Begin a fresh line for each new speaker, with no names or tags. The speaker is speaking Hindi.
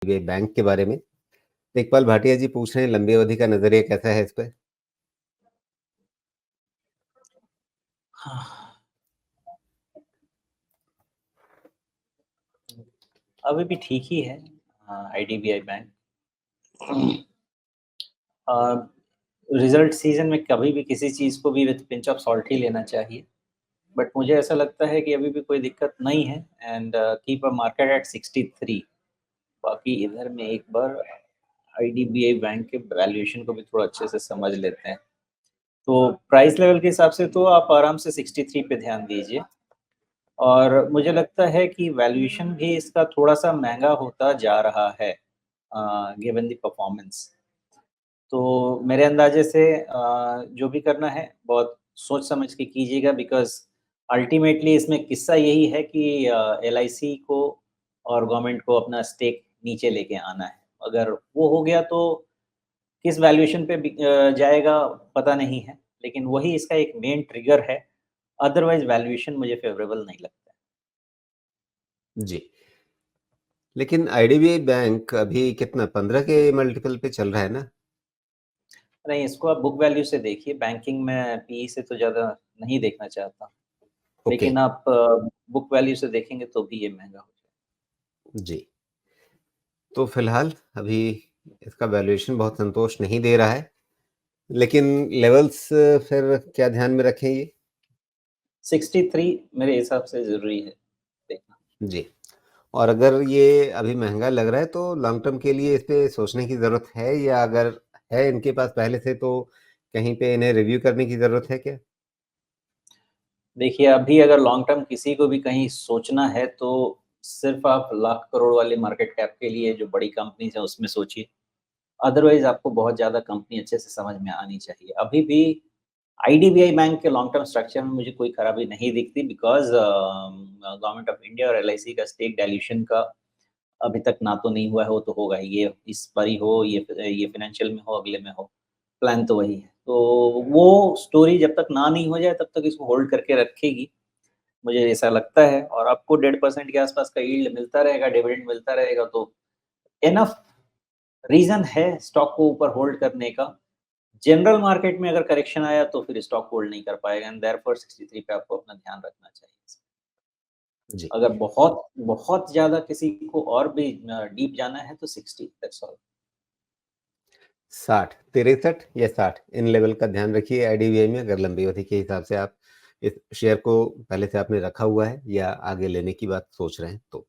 ये बैंक के बारे में। इकबाल भाटिया जी पूछ रहे हैं लंबी अवधि का नज़रिया कैसा है इस पे?
हाँ, अभी भी ठीक ही है आईडीबीआई बैंक। रिजल्ट सीजन में कभी भी किसी चीज़ को भी विथ पिंच ऑफ सॉल्ट ही लेना चाहिए, बट मुझे ऐसा लगता है कि अभी भी कोई दिक्कत नहीं है and keep a market at 63। बाकी इधर में एक बार आईडीबीआई बैंक के वैल्यूएशन को भी थोड़ा अच्छे से समझ लेते हैं। तो प्राइस लेवल के हिसाब से तो आप आराम से 63 पे ध्यान दीजिए और मुझे लगता है कि वैल्यूएशन भी इसका थोड़ा-सा महँगा होता जा रहा है गिवन द परफॉर्मेंस। तो मेरे अंदाज़े से जो भी करना है बहुत सोच समझ के कीजिएगा बिकॉज़ अल्टीमेटली इसमें किस्सा यही है कि एलआईसी को और गवर्नमेंट को अपना स्टेक नीचे लेके आना है। अगर वो हो गया तो किस वैल्यूएशन पे जाएगा पता नहीं है, लेकिन वही इसका एक मेन ट्रिगर है, अदरवाइज़ वैल्यूएशन मुझे फ़ेवरेबल नहीं लगता है।
जी। लेकिन आईडीबीआई बैंक अभी कितना 15 के मल्टीपल पे चल रहा है ना?
नहीं, इसको आप बुक वैल्यू से देखिए, बैंकिंग में पीई से तो ज़्यादा नहीं देखना चाहता।
ओके,
लेकिन आप बुक वैल्यू से देखेंगे तो भी ये महँगा हो जाएगा।
जी। तो फिलहाल अभी इसका वैल्यूएशन बहुत संतोष नहीं दे रहा है, लेकिन लेवल्स फिर क्या ध्यान में रखें ये?
63 मेरे हिसाब से ज़रूरी है देखना।
जी। और अगर ये अभी महँगा लग रहा है तो लॉन्ग टर्म के लिए इस पे सोचने की ज़रूरत है या अगर है इनके पास पहले से तो कहीं पे इन्हें रिव्यू करने की ज़रूरत है क्या?
देखिए, अभी अगर लॉन्ग टर्म किसी को भी कहीं सोचना है तो सिर्फ़ आप लाख करोड़ वाले मार्केट कैप के लिए जो बड़ी कंपनीज़ हैं उसमें सोचिए। अदरवाइज़ आपको बहुत ज़्यादा कंपनी अच्छे से समझ में आनी चाहिए। अभी भी आईडीबीआई बैंक के लॉन्ग टर्म स्ट्रक्चर में मुझे कोई खराबी नहीं दिखती बिकॉज़ गवर्नमेंट ऑफ इंडिया और एलआईसी का स्टेक डाइल्यूशन का अभी तक ना तो नहीं हुआ है, वो तो होगा ही। ये इस बारी हो, ये फाइनेंशियल में हो, अगले में हो, प्लान तो वही है। तो वो स्टोरी जब तक ना नहीं हो जाए तब तक इसको होल्ड करके रखेगी, मुझे ऐसा लगता है और आपको 1.5% के आसपास का यील्ड मिलता रहेगा, डिविडेंड मिलता रहेगा तो इनफ रीज़न है स्टॉक को ऊपर होल्ड करने का। जनरल मार्केट में अगर करेक्शन आया तो फिर स्टॉक होल्ड नहीं कर पाएगा एंड देयरफॉर 63 पे आपको अपना ध्यान रखना चाहिए।
जी।
अगर बहुत, बहुत ज़्यादा किसी को और भी डीप जाना है तो 60 दैट्स ऑल।
60, 63 या 60 इन लेवल का ध्यान रखिए आईडीबीआई में अगर लंबी अवधि के हिसाब से आप इस शेयर को पहले से आपने रखा हुआ है या आगे लेने की बात सोच रहे हैं तो।